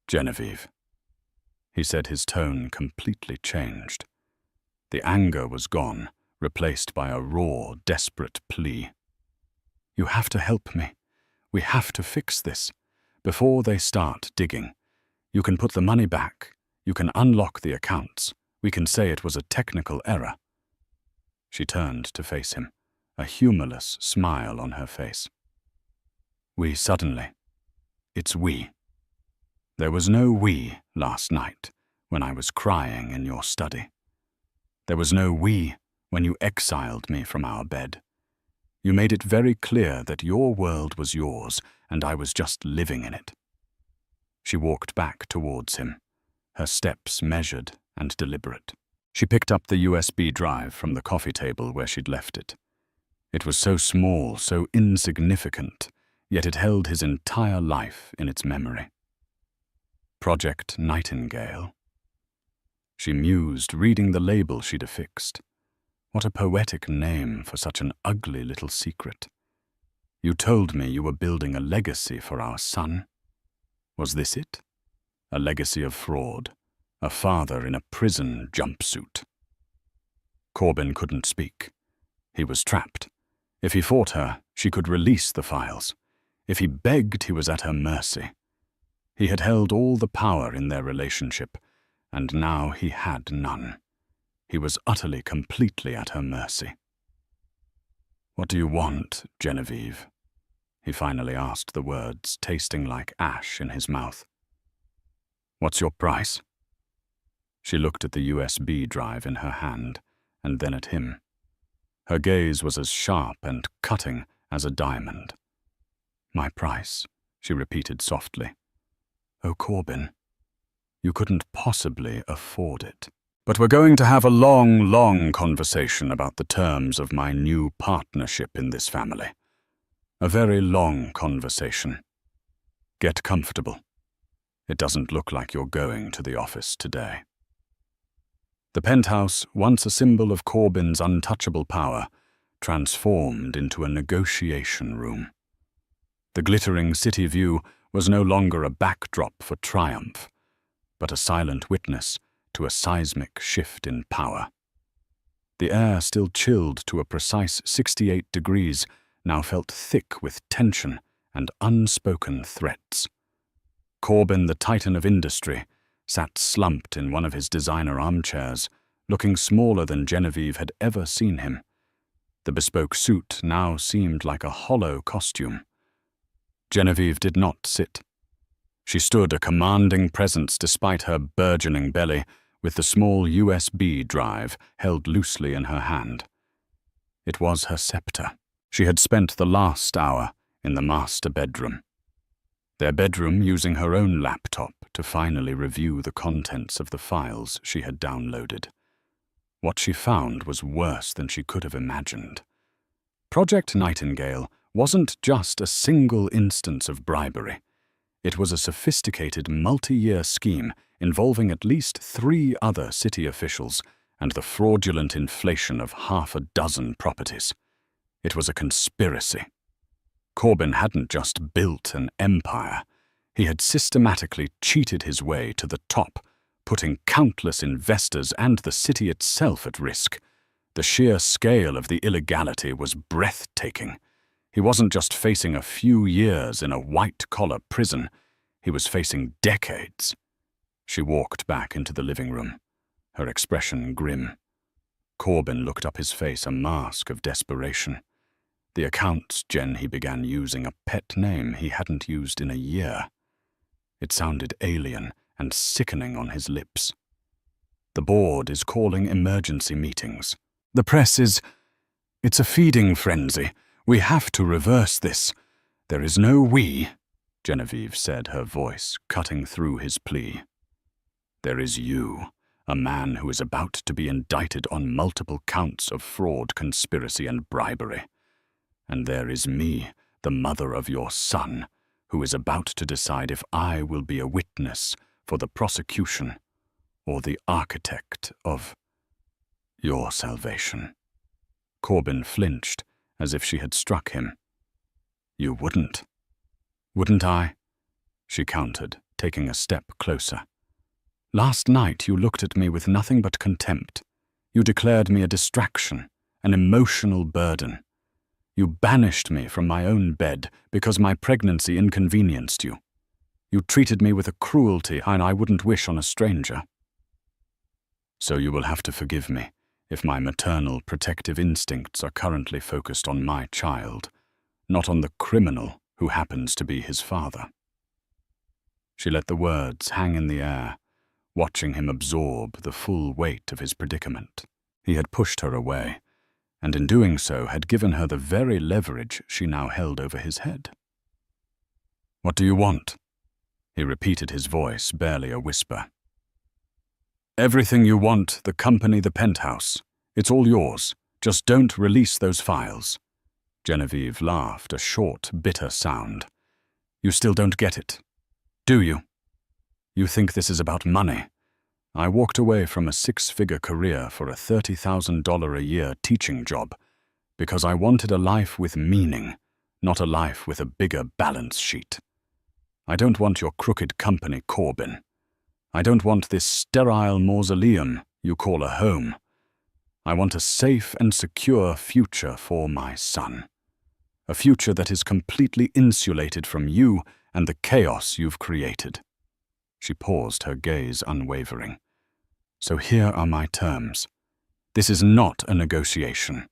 "Genevieve," he said, his tone completely changed. The anger was gone, replaced by a raw, desperate plea. "You have to help me. We have to fix this. Before they start digging, you can put the money back. You can unlock the accounts. We can say it was a technical error." She turned to face him, a humorless smile on her face. "We suddenly. It's we. There was no we last night when I was crying in your study. There was no we when you exiled me from our bed. You made it very clear that your world was yours and I was just living in it." She walked back towards him, her steps measured and deliberate. She picked up the USB drive from the coffee table where she'd left it. It was so small, so insignificant, yet it held his entire life in its memory. Project Nightingale. She mused, reading the label she'd affixed. What a poetic name for such an ugly little secret. "You told me you were building a legacy for our son. Was this it? A legacy of fraud. A father in a prison jumpsuit." Corbin couldn't speak. He was trapped. If he fought her, she could release the files. If he begged, he was at her mercy. He had held all the power in their relationship, and now he had none. He was utterly, completely at her mercy. "What do you want, Genevieve?" He finally asked, the words tasting like ash in his mouth. "What's your price?" She looked at the USB drive in her hand, and then at him. Her gaze was as sharp and cutting as a diamond. "My price," she repeated softly. "Oh, Corbin, you couldn't possibly afford it. But we're going to have a long, long conversation about the terms of my new partnership in this family. A very long conversation. Get comfortable. It doesn't look like you're going to the office today." The penthouse, once a symbol of Corbyn's untouchable power, transformed into a negotiation room. The glittering city view was no longer a backdrop for triumph, but a silent witness to a seismic shift in power. The air, still chilled to a precise 68 degrees, now felt thick with tension and unspoken threats. Corbyn, the titan of industry, sat slumped in one of his designer armchairs, looking smaller than Genevieve had ever seen him. The bespoke suit now seemed like a hollow costume. Genevieve did not sit. She stood a commanding presence despite her burgeoning belly, with the small USB drive held loosely in her hand. It was her scepter. She had spent the last hour in the master bedroom. Their bedroom using her own laptop to finally review the contents of the files she had downloaded. What she found was worse than she could have imagined. Project Nightingale wasn't just a single instance of bribery. It was a sophisticated multi-year scheme involving at least 3 other city officials and the fraudulent inflation of half a dozen properties. It was a conspiracy. Corbyn hadn't just built an empire. He had systematically cheated his way to the top, putting countless investors and the city itself at risk. The sheer scale of the illegality was breathtaking. He wasn't just facing a few years in a white-collar prison. He was facing decades. She walked back into the living room, her expression grim. Corbyn looked up, his face a mask of desperation. The accounts he began using a pet name he hadn't used in a year. It sounded alien and sickening on his lips. The board is calling emergency meetings. The press is... It's a feeding frenzy. We have to reverse this. There is no we, Genevieve said, her voice cutting through his plea. There is you, a man who is about to be indicted on multiple counts of fraud, conspiracy, and bribery. And there is me, the mother of your son, who is about to decide if I will be a witness for the prosecution or the architect of your salvation. Corbyn flinched, as if she had struck him. You wouldn't. Wouldn't I? She countered, taking a step closer. Last night you looked at me with nothing but contempt. You declared me a distraction, an emotional burden. You banished me from my own bed because my pregnancy inconvenienced you. You treated me with a cruelty I wouldn't wish on a stranger. So you will have to forgive me if my maternal protective instincts are currently focused on my child, not on the criminal who happens to be his father. She let the words hang in the air, watching him absorb the full weight of his predicament. He had pushed her away, and in doing so had given her the very leverage she now held over his head. What do you want? He repeated, his voice barely a whisper. Everything you want, the company, the penthouse. It's all yours. Just don't release those files. Genevieve laughed, a short, bitter sound. You still don't get it, do you? You think this is about money. I walked away from a 6-figure career for a $30,000 a year teaching job because I wanted a life with meaning, not a life with a bigger balance sheet. I don't want your crooked company, Corbyn. I don't want this sterile mausoleum you call a home. I want a safe and secure future for my son. A future that is completely insulated from you and the chaos you've created. She paused, her gaze unwavering. So here are my terms. This is not a negotiation.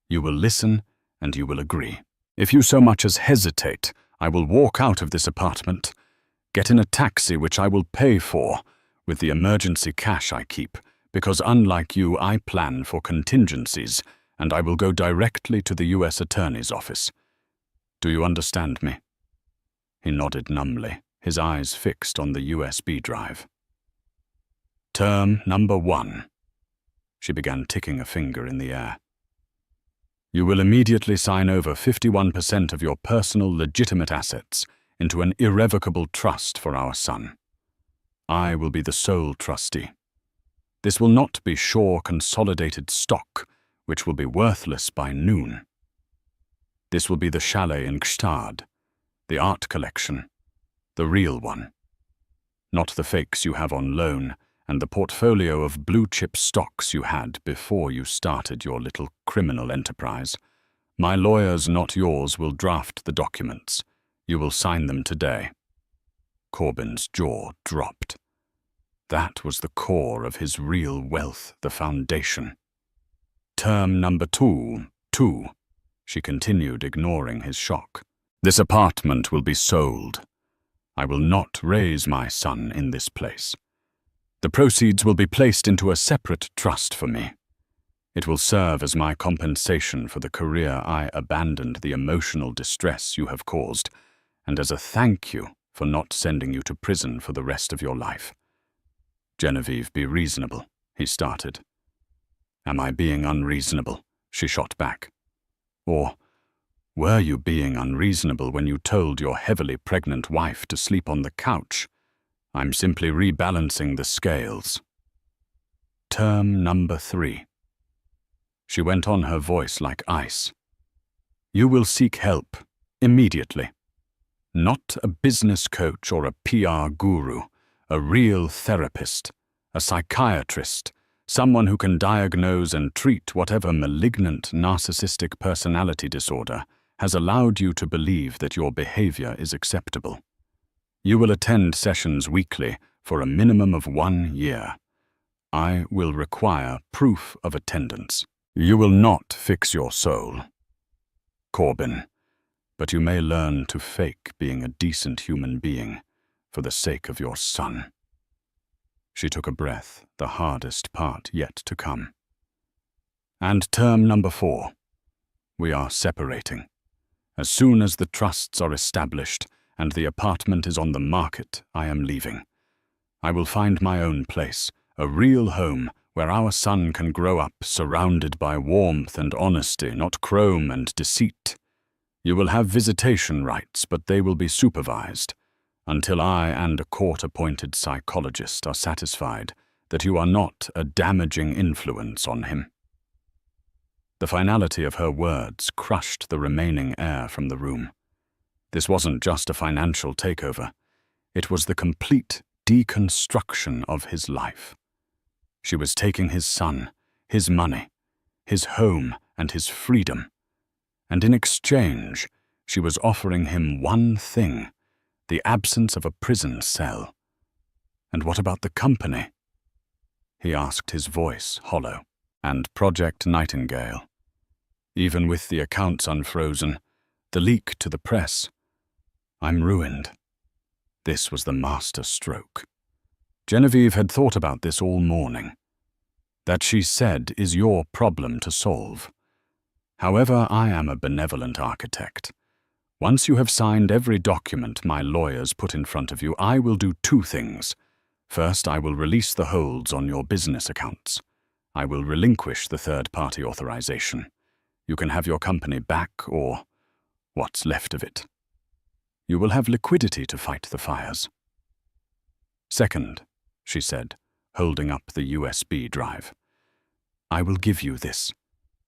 You will listen and you will agree. If you so much as hesitate, I will walk out of this apartment, get in a taxi which I will pay for with the emergency cash I keep, because unlike you, I plan for contingencies, and I will go directly to the U.S. Attorney's office. Do you understand me? He nodded numbly, his eyes fixed on the USB drive. Term number 1. She began ticking a finger in the air. You will immediately sign over 51% of your personal legitimate assets into an irrevocable trust for our son. I will be the sole trustee. This will not be Shaw consolidated stock, which will be worthless by noon. This will be the chalet in Gstaad, the art collection, the real one. Not the fakes you have on loan and the portfolio of blue-chip stocks you had before you started your little criminal enterprise. My lawyers, not yours, will draft the documents. You will sign them today. Corbyn's jaw dropped. That was the core of his real wealth, the foundation. Term number two, she continued, ignoring his shock. This apartment will be sold. I will not raise my son in this place. The proceeds will be placed into a separate trust for me. It will serve as my compensation for the career I abandoned, the emotional distress you have caused, and as a thank you for not sending you to prison for the rest of your life. Genevieve, be reasonable, he started. Am I being unreasonable? She shot back. Or were you being unreasonable when you told your heavily pregnant wife to sleep on the couch? I'm simply rebalancing the scales. Term number 3. She went on, her voice like ice. You will seek help, immediately. Not a business coach or a PR guru, a real therapist, a psychiatrist, someone who can diagnose and treat whatever malignant narcissistic personality disorder has allowed you to believe that your behavior is acceptable. You will attend sessions weekly for a minimum of 1 year. I will require proof of attendance. You will not fix your soul, Corbyn, but you may learn to fake being a decent human being for the sake of your son. She took a breath, the hardest part yet to come. And term number 4. We are separating. As soon as the trusts are established and the apartment is on the market, I am leaving. I will find my own place, a real home where our son can grow up surrounded by warmth and honesty, not chrome and deceit. You will have visitation rights, but they will be supervised, until I and a court-appointed psychologist are satisfied that you are not a damaging influence on him. The finality of her words crushed the remaining air from the room. This wasn't just a financial takeover. It was the complete deconstruction of his life. She was taking his son, his money, his home, and his freedom. And in exchange, she was offering him one thing, the absence of a prison cell. And what about the company? He asked, his voice hollow. And Project Nightingale. Even with the accounts unfrozen, the leak to the press. I'm ruined. This was the master stroke. Genevieve had thought about this all morning. That, she said, is your problem to solve. However, I am a benevolent architect. Once you have signed every document my lawyers put in front of you, I will do 2 things. First, I will release the holds on your business accounts. I will relinquish the third-party authorization. You can have your company back, or what's left of it. You will have liquidity to fight the fires. Second, she said, holding up the USB drive. I will give you this.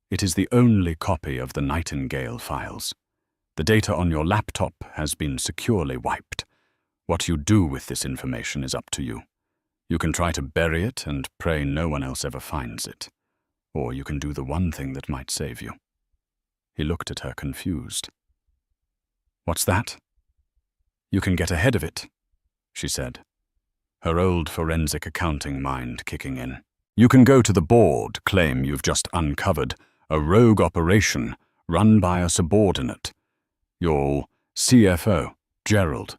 It is the only copy of the Nightingale files. The data on your laptop has been securely wiped. What you do with this information is up to you. You can try to bury it and pray no one else ever finds it. Or you can do the one thing that might save you. He looked at her, confused. What's that? You can get ahead of it, she said, her old forensic accounting mind kicking in. You can go to the board, claim you've just uncovered a rogue operation run by a subordinate. Your CFO, Gerald,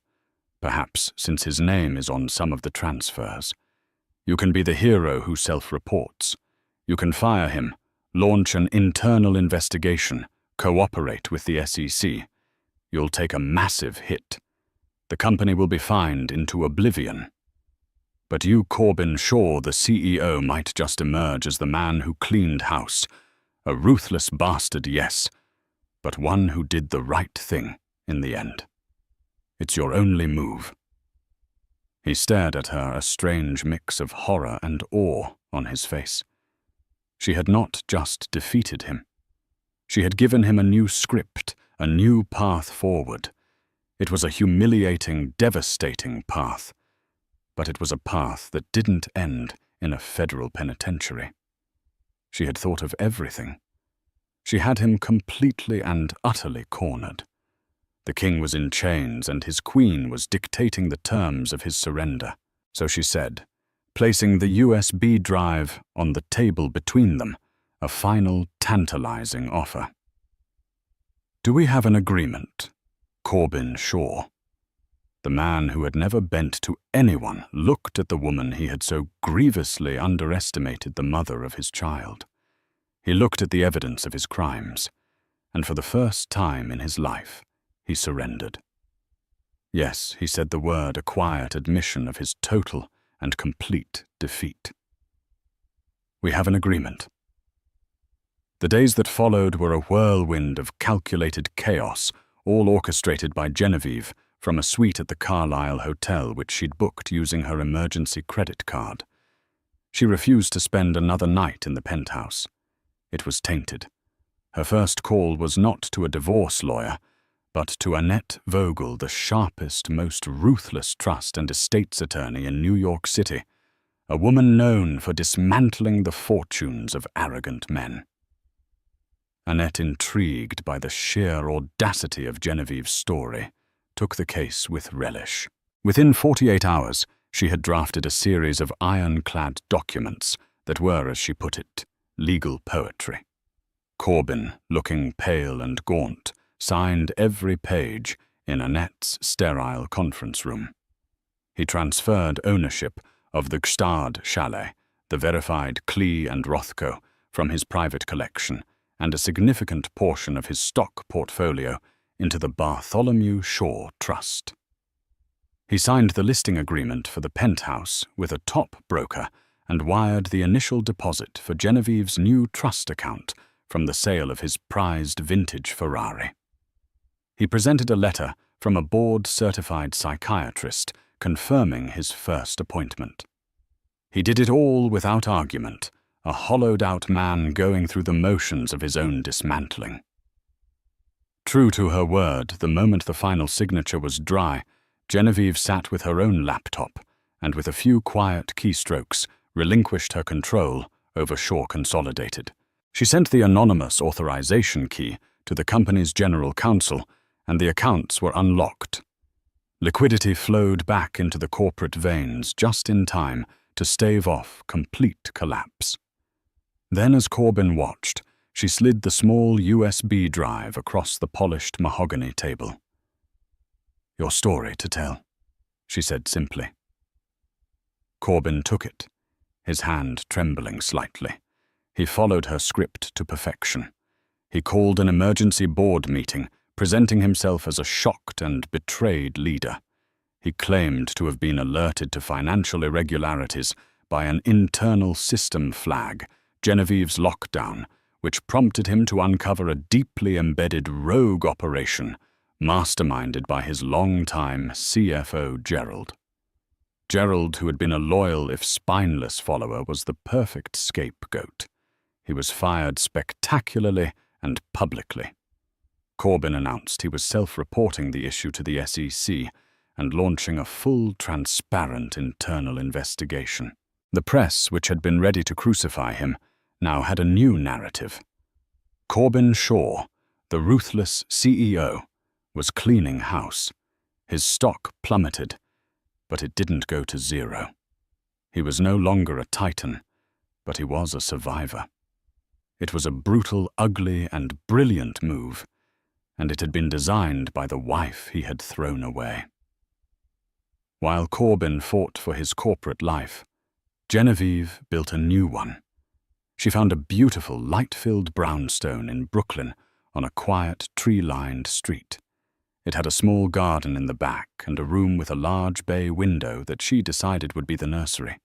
perhaps since his name is on some of the transfers. You can be the hero who self-reports. You can fire him, launch an internal investigation, cooperate with the SEC. You'll take a massive hit. The company will be fined into oblivion. But you, Corbyn Shaw, the CEO, might just emerge as the man who cleaned house. A ruthless bastard, yes, but one who did the right thing in the end. It's your only move. He stared at her, a strange mix of horror and awe on his face. She had not just defeated him. She had given him a new script, a new path forward. It was a humiliating, devastating path, but it was a path that didn't end in a federal penitentiary. She had thought of everything. She had him completely and utterly cornered. The king was in chains, and his queen was dictating the terms of his surrender. So she said, placing the USB drive on the table between them, a final, tantalizing offer. "Do we have an agreement?" Corbin Shaw. The man who had never bent to anyone looked at the woman he had so grievously underestimated, the mother of his child. He looked at the evidence of his crimes, and for the first time in his life, he surrendered. Yes, he said the word, a quiet admission of his total and complete defeat. "We have an agreement." The days that followed were a whirlwind of calculated chaos, all orchestrated by Genevieve from a suite at the Carlisle Hotel which she'd booked using her emergency credit card. She refused to spend another night in the penthouse. It was tainted. Her first call was not to a divorce lawyer, but to Annette Vogel, the sharpest, most ruthless trust and estates attorney in New York City, a woman known for dismantling the fortunes of arrogant men. Annette, intrigued by the sheer audacity of Genevieve's story, took the case with relish. Within 48 hours, she had drafted a series of ironclad documents that were, as she put it, legal poetry. Corbin, looking pale and gaunt, signed every page in Annette's sterile conference room. He transferred ownership of the Gstad chalet, the verified Klee and Rothko, from his private collection, and a significant portion of his stock portfolio into the Bartholomew Shaw Trust. He signed the listing agreement for the penthouse with a top broker and wired the initial deposit for Genevieve's new trust account from the sale of his prized vintage Ferrari. He presented a letter from a board-certified psychiatrist confirming his first appointment. He did it all without argument, a hollowed-out man going through the motions of his own dismantling. True to her word, the moment the final signature was dry, Genevieve sat with her own laptop and with a few quiet keystrokes relinquished her control over Shaw Consolidated. She sent the anonymous authorization key to the company's general counsel, and the accounts were unlocked. Liquidity flowed back into the corporate veins just in time to stave off complete collapse. Then, as Corbin watched, she slid the small USB drive across the polished mahogany table. "Your story to tell," she said simply. Corbin took it, his hand trembling slightly. He followed her script to perfection. He called an emergency board meeting, presenting himself as a shocked and betrayed leader. He claimed to have been alerted to financial irregularities by an internal system flag, Genevieve's lockdown, which prompted him to uncover a deeply embedded rogue operation masterminded by his longtime CFO Gerald. Gerald, who had been a loyal if spineless follower, was the perfect scapegoat. He was fired spectacularly and publicly. Corbin announced he was self-reporting the issue to the SEC and launching a full, transparent internal investigation. The press, which had been ready to crucify him, now had a new narrative. Corbin Shaw, the ruthless CEO, was cleaning house. His stock plummeted, but it didn't go to zero. He was no longer a titan, but he was a survivor. It was a brutal, ugly, and brilliant move, and it had been designed by the wife he had thrown away. While Corbin fought for his corporate life, Genevieve built a new one. She found a beautiful, light-filled brownstone in Brooklyn on a quiet, tree-lined street. It had a small garden in the back and a room with a large bay window that she decided would be the nursery.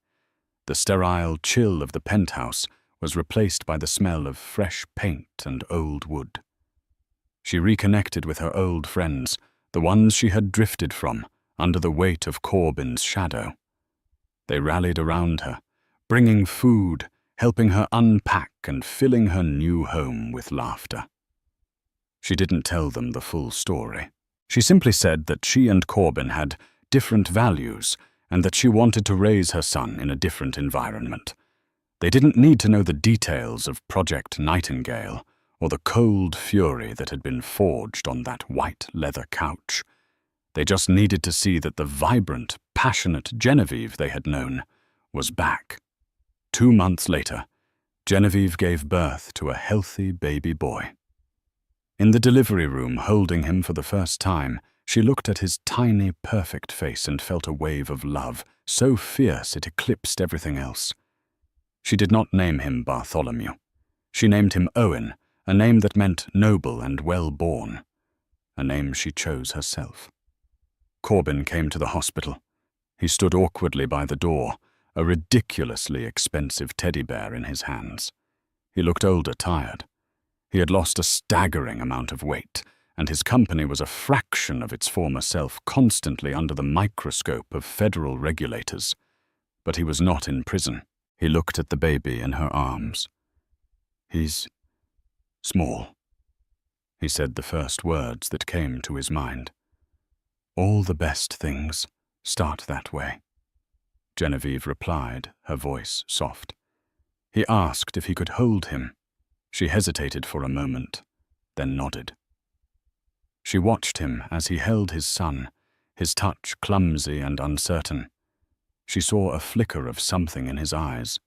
The sterile chill of the penthouse was replaced by the smell of fresh paint and old wood. She reconnected with her old friends, the ones she had drifted from, under the weight of Corbyn's shadow. They rallied around her, bringing food, helping her unpack and filling her new home with laughter. She didn't tell them the full story. She simply said that she and Corbyn had different values and that she wanted to raise her son in a different environment. They didn't need to know the details of Project Nightingale or the cold fury that had been forged on that white leather couch. They just needed to see that the vibrant, passionate Genevieve they had known was back. 2 months later, Genevieve gave birth to a healthy baby boy. In the delivery room, holding him for the first time, she looked at his tiny, perfect face and felt a wave of love, so fierce it eclipsed everything else. She did not name him Bartholomew. She named him Owen, a name that meant noble and well-born, a name she chose herself. Corbyn came to the hospital. He stood awkwardly by the door, a ridiculously expensive teddy bear in his hands. He looked older, tired. He had lost a staggering amount of weight, and his company was a fraction of its former self, constantly under the microscope of federal regulators. But he was not in prison. He looked at the baby in her arms. "He's small," he said the first words that came to his mind. "All the best things start that way," Genevieve replied, her voice soft. He asked if he could hold him. She hesitated for a moment, then nodded. She watched him as he held his son, his touch clumsy and uncertain. She saw a flicker of something in his eyes,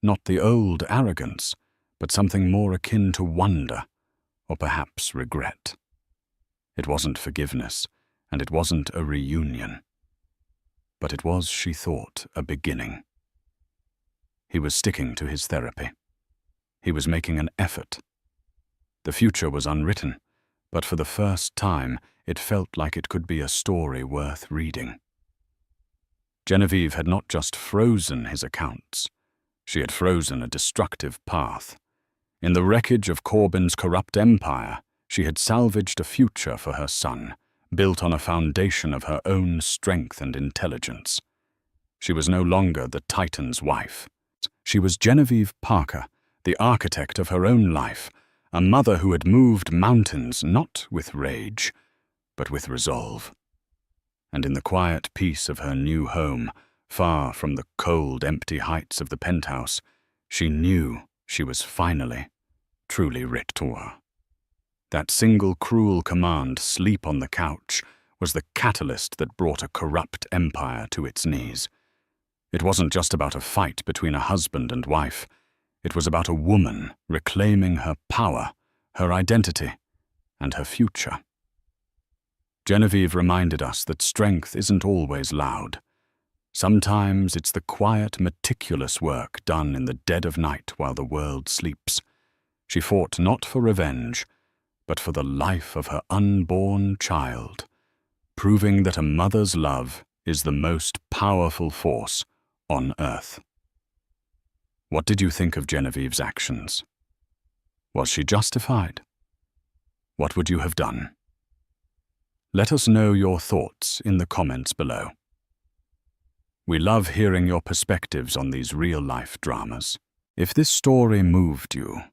not the old arrogance, but something more akin to wonder, or perhaps regret. It wasn't forgiveness, and it wasn't a reunion. But it was, she thought, a beginning. He was sticking to his therapy. He was making an effort. The future was unwritten, but for the first time it felt like it could be a story worth reading. Genevieve had not just frozen his accounts. She had frozen a destructive path. In the wreckage of Corbyn's corrupt empire, she had salvaged a future for her son, built on a foundation of her own strength and intelligence. She was no longer the Titan's wife. She was Genevieve Parker, the architect of her own life, a mother who had moved mountains not with rage, but with resolve. And in the quiet peace of her new home, far from the cold, empty heights of the penthouse, she knew she was finally, truly rich to her. That single cruel command, "Sleep on the couch," was the catalyst that brought a corrupt empire to its knees. It wasn't just about a fight between a husband and wife. It was about a woman reclaiming her power, her identity, and her future. Genevieve reminded us that strength isn't always loud. Sometimes it's the quiet, meticulous work done in the dead of night while the world sleeps. She fought not for revenge, but for the life of her unborn child, proving that a mother's love is the most powerful force on earth. What did you think of Genevieve's actions? Was she justified? What would you have done? Let us know your thoughts in the comments below. We love hearing your perspectives on these real-life dramas. If this story moved you,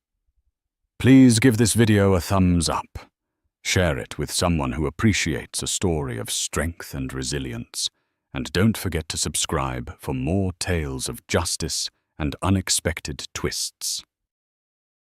please give this video a thumbs up. Share it with someone who appreciates a story of strength and resilience. And don't forget to subscribe for more tales of justice and unexpected twists.